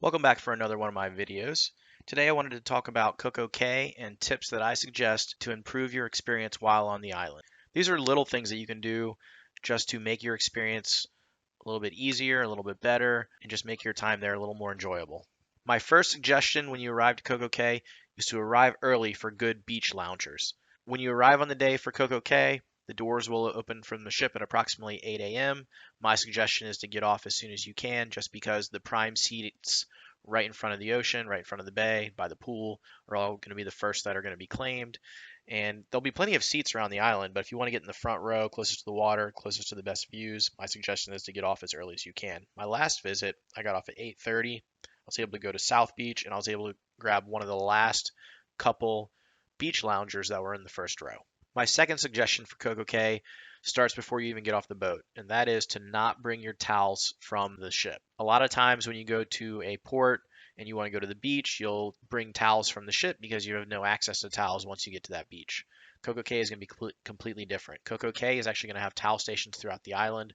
Welcome back for another one of my videos. Today I wanted to talk about Cococay and tips that I suggest to improve your experience while on the island. These are little things that you can do just to make your experience a little bit easier, a little bit better, and just make your time there a little more enjoyable. My first suggestion when you arrive to Cococay is to arrive early for good beach loungers. When you arrive on the day for Cococay, the doors will open from the ship at approximately 8 a.m. My suggestion is to get off as soon as you can, just because the prime seats right in front of the ocean, right in front of the bay, by the pool, are all going to be the first that are going to be claimed. And there'll be plenty of seats around the island, but if you want to get in the front row, closest to the water, closest to the best views, my suggestion is to get off as early as you can. My last visit, I got off at 8:30. I was able to go to South Beach, and I was able to grab one of the last couple beach loungers that were in the first row. My second suggestion for Cococay starts before you even get off the boat, and that is to not bring your towels from the ship. A lot of times when you go to a port and you want to go to the beach, you'll bring towels from the ship because you have no access to towels once you get to that beach. Cococay is going to be completely different. Cococay is actually going to have towel stations throughout the island,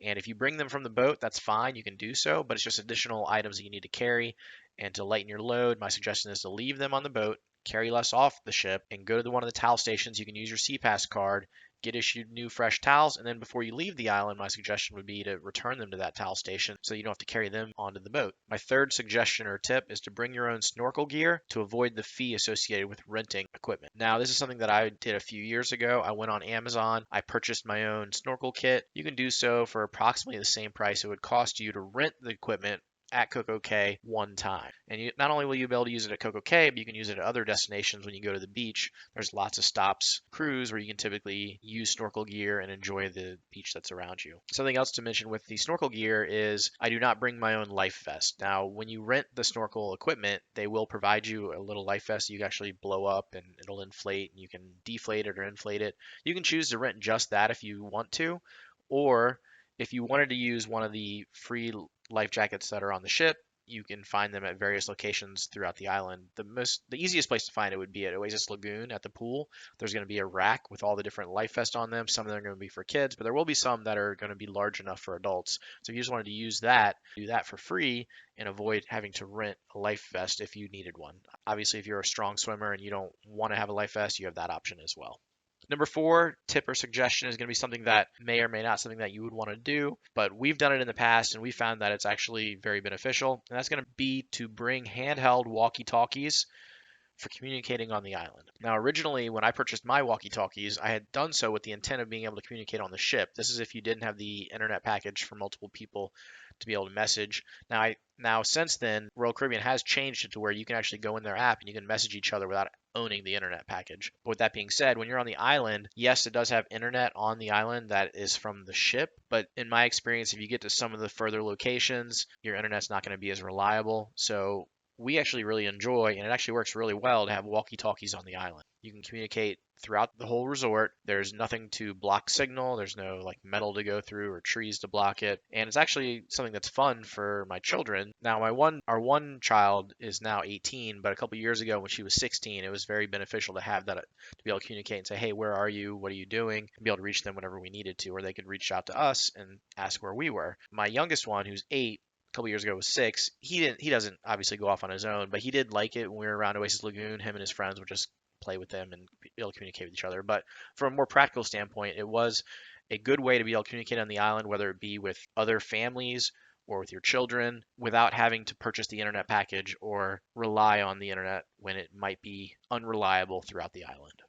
and if you bring them from the boat, that's fine, you can do so, but it's just additional items that you need to carry. And to lighten your load, my suggestion is to leave them on the boat, carry less off the ship, and go to one of the towel stations. You can use your SeaPass card, get issued new fresh towels, and then before you leave the island, my suggestion would be to return them to that towel station so you don't have to carry them onto the boat. My third suggestion or tip is to bring your own snorkel gear to avoid the fee associated with renting equipment. Now, this is something that I did a few years ago. I went on Amazon, I purchased my own snorkel kit. You can do so for approximately the same price it would cost you to rent the equipment at Cococay one time. And not only will you be able to use it at Cococay, but you can use it at other destinations when you go to the beach. There's lots of stops, cruise, where you can typically use snorkel gear and enjoy the beach that's around you. Something else to mention with the snorkel gear is I do not bring my own life vest. Now, when you rent the snorkel equipment, they will provide you a little life vest that you can actually blow up and it'll inflate, and you can deflate it or inflate it. You can choose to rent just that if you want to, or if you wanted to use one of the free life jackets that are on the ship, you can find them at various locations throughout the island. The easiest place to find it would be at Oasis Lagoon at the pool. There's going to be a rack with all the different life vests on them. Some of them are going to be for kids, but there will be some that are going to be large enough for adults. So if you just wanted to use that, do that for free and avoid having to rent a life vest if you needed one. Obviously, if you're a strong swimmer and you don't want to have a life vest, you have that option as well. Number four, tip or suggestion is going to be something that may or may not something that you would want to do, but we've done it in the past and we found that it's actually very beneficial. And that's going to be to bring handheld walkie-talkies for communicating on the island. Now, originally, when I purchased my walkie-talkies, I had done so with the intent of being able to communicate on the ship. This is if you didn't have the internet package for multiple people to be able to message. Now since then, Royal Caribbean has changed it to where you can actually go in their app and you can message each other without owning the internet package. But with that being said, when you're on the island, yes, it does have internet on the island that is from the ship, but in my experience, if you get to some of the further locations, your internet's not going to be as reliable. So we actually really enjoy, and it actually works really well to have walkie-talkies on the island. You can communicate throughout the whole resort. There's nothing to block signal. There's no like metal to go through or trees to block it. And it's actually something that's fun for my children. Now, our one child is now 18, but a couple years ago when she was 16, it was very beneficial to have that to be able to communicate and say, "Hey, where are you? What are you doing?" And be able to reach them whenever we needed to, or they could reach out to us and ask where we were. My youngest one, who's 8, couple years ago was 6. He doesn't obviously go off on his own, but he did like it when we were around Oasis Lagoon. Him and his friends would just play with them and be able to communicate with each other. But from a more practical standpoint, it was a good way to be able to communicate on the island, whether it be with other families or with your children, without having to purchase the internet package or rely on the internet when it might be unreliable throughout the island.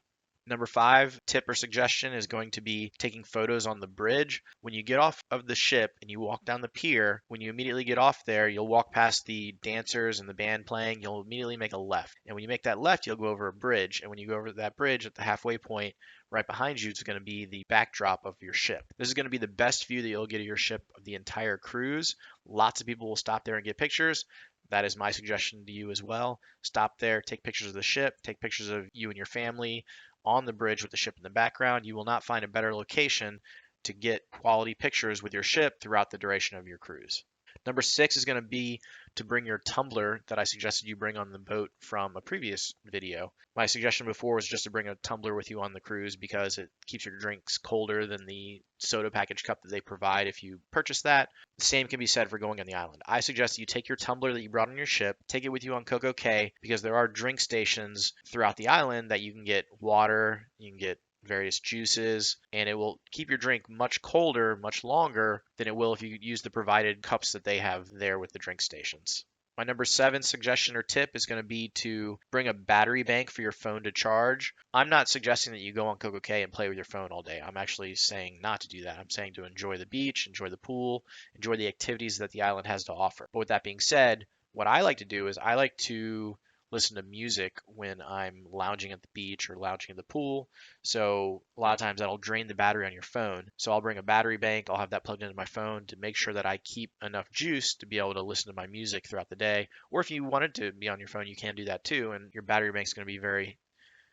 Number five, tip or suggestion is going to be taking photos on the bridge. When you get off of the ship and you walk down the pier, when you immediately get off there, you'll walk past the dancers and the band playing. You'll immediately make a left. And when you make that left, you'll go over a bridge. And when you go over that bridge at the halfway point, right behind you is going to be the backdrop of your ship. This is going to be the best view that you'll get of your ship of the entire cruise. Lots of people will stop there and get pictures. That is my suggestion to you as well. Stop there, take pictures of the ship, take pictures of you and your family on the bridge with the ship in the background. You will not find a better location to get quality pictures with your ship throughout the duration of your cruise. Number 6 is going to be to bring your tumbler that I suggested you bring on the boat from a previous video. My suggestion before was just to bring a tumbler with you on the cruise because it keeps your drinks colder than the soda package cup that they provide if you purchase that. The same can be said for going on the island. I suggest you take your tumbler that you brought on your ship, take it with you on Cococay because there are drink stations throughout the island that you can get water, you can get various juices, and it will keep your drink much colder, much longer than it will if you use the provided cups that they have there with the drink stations. My number 7 suggestion or tip is going to be to bring a battery bank for your phone to charge. I'm not suggesting that you go on Cococay and play with your phone all day. I'm actually saying not to do that. I'm saying to enjoy the beach, enjoy the pool, enjoy the activities that the island has to offer. But with that being said, what I like to do is I like to listen to music when I'm lounging at the beach or lounging at the pool. So a lot of times that'll drain the battery on your phone. So I'll bring a battery bank, I'll have that plugged into my phone to make sure that I keep enough juice to be able to listen to my music throughout the day. Or if you wanted to be on your phone, you can do that too. And your battery bank is going to be very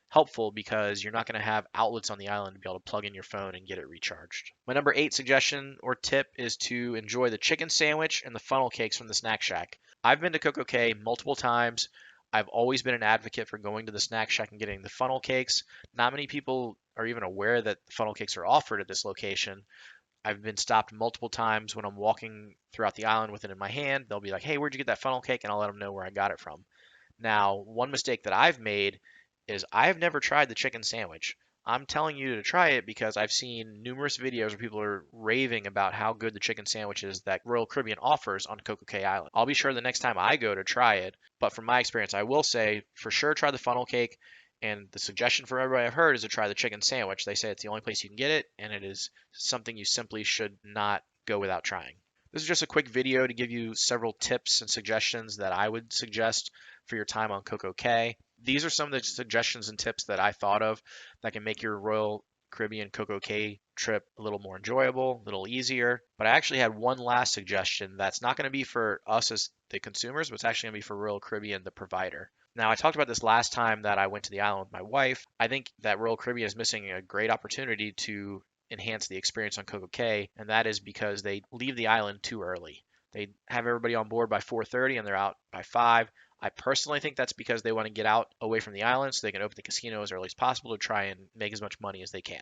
helpful because you're not going to have outlets on the island to be able to plug in your phone and get it recharged. My number 8 suggestion or tip is to enjoy the chicken sandwich and the funnel cakes from the Snack Shack. I've been to Cococay multiple times. I've always been an advocate for going to the Snack Shack and getting the funnel cakes. Not many people are even aware that funnel cakes are offered at this location. I've been stopped multiple times when I'm walking throughout the island with it in my hand. They'll be like, "Hey, where'd you get that funnel cake?" And I'll let them know where I got it from. Now, one mistake that I've made is I've never tried the chicken sandwich. I'm telling you to try it because I've seen numerous videos where people are raving about how good the chicken sandwich is that Royal Caribbean offers on Cococay Island. I'll be sure the next time I go to try it, but from my experience, I will say for sure try the funnel cake. And the suggestion from everybody I've heard is to try the chicken sandwich. They say it's the only place you can get it, and it is something you simply should not go without trying. This is just a quick video to give you several tips and suggestions that I would suggest for your time on Cococay. These are some of the suggestions and tips that I thought of that can make your Royal Caribbean Cococay trip a little more enjoyable, a little easier. But I actually had one last suggestion that's not going to be for us as the consumers, but it's actually going to be for Royal Caribbean, the provider. Now, I talked about this last time that I went to the island with my wife. I think that Royal Caribbean is missing a great opportunity to enhance the experience on Cococay, and that is because they leave the island too early. They have everybody on board by 4:30 and they're out by 5. I personally think that's because they want to get out away from the island so they can open the casino as early as possible to try and make as much money as they can.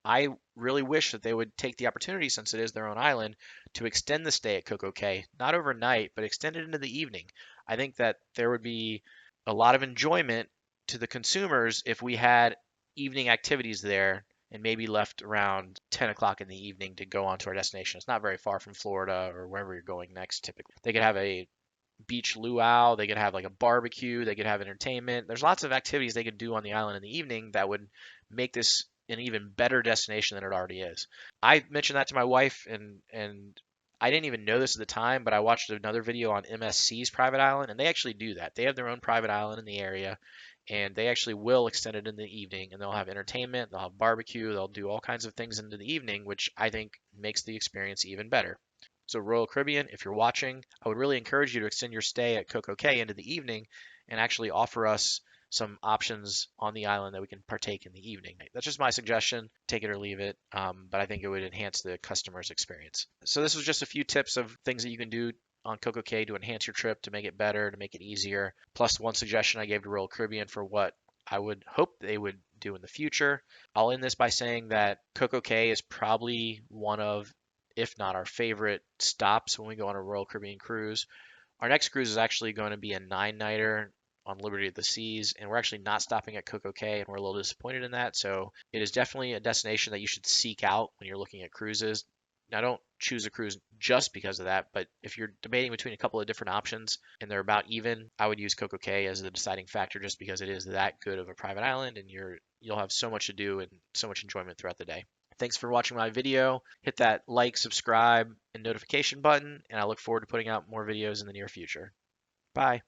I really wish that they would take the opportunity, since it is their own island, to extend the stay at Cococay, not overnight, but extend it into the evening. I think that there would be a lot of enjoyment to the consumers if we had evening activities there and maybe left around 10 o'clock in the evening to go on to our destination. It's not very far from Florida or wherever you're going next typically. They could have a beach luau, they could have like a barbecue, they could have entertainment. There's lots of activities they could do on the island in the evening that would make this an even better destination than it already is. I mentioned that to my wife and I didn't even know this at the time, but I watched another video on MSC's private island and they actually do that. They have their own private island in the area and they actually will extend it in the evening and they'll have entertainment, they'll have barbecue, they'll do all kinds of things into the evening, which I think makes the experience even better. So Royal Caribbean, if you're watching, I would really encourage you to extend your stay at Cococay into the evening and actually offer us some options on the island that we can partake in the evening. That's just my suggestion. Take it or leave it, but I think it would enhance the customer's experience. So this was just a few tips of things that you can do on Cococay to enhance your trip, to make it better, to make it easier, plus one suggestion I gave to Royal Caribbean for what I would hope they would do in the future. I'll end this by saying that Cococay is probably one of, if not our favorite stops when we go on a Royal Caribbean cruise. Our next cruise is actually going to be a 9-nighter on Liberty of the Seas, and we're actually not stopping at Cococay, and we're a little disappointed in that. So it is definitely a destination that you should seek out when you're looking at cruises. Now, don't choose a cruise just because of that, but if you're debating between a couple of different options and they're about even, I would use Cococay as the deciding factor just because it is that good of a private island and you'll have so much to do and so much enjoyment throughout the day. Thanks for watching my video. Hit that like, subscribe, and notification button, and I look forward to putting out more videos in the near future. Bye.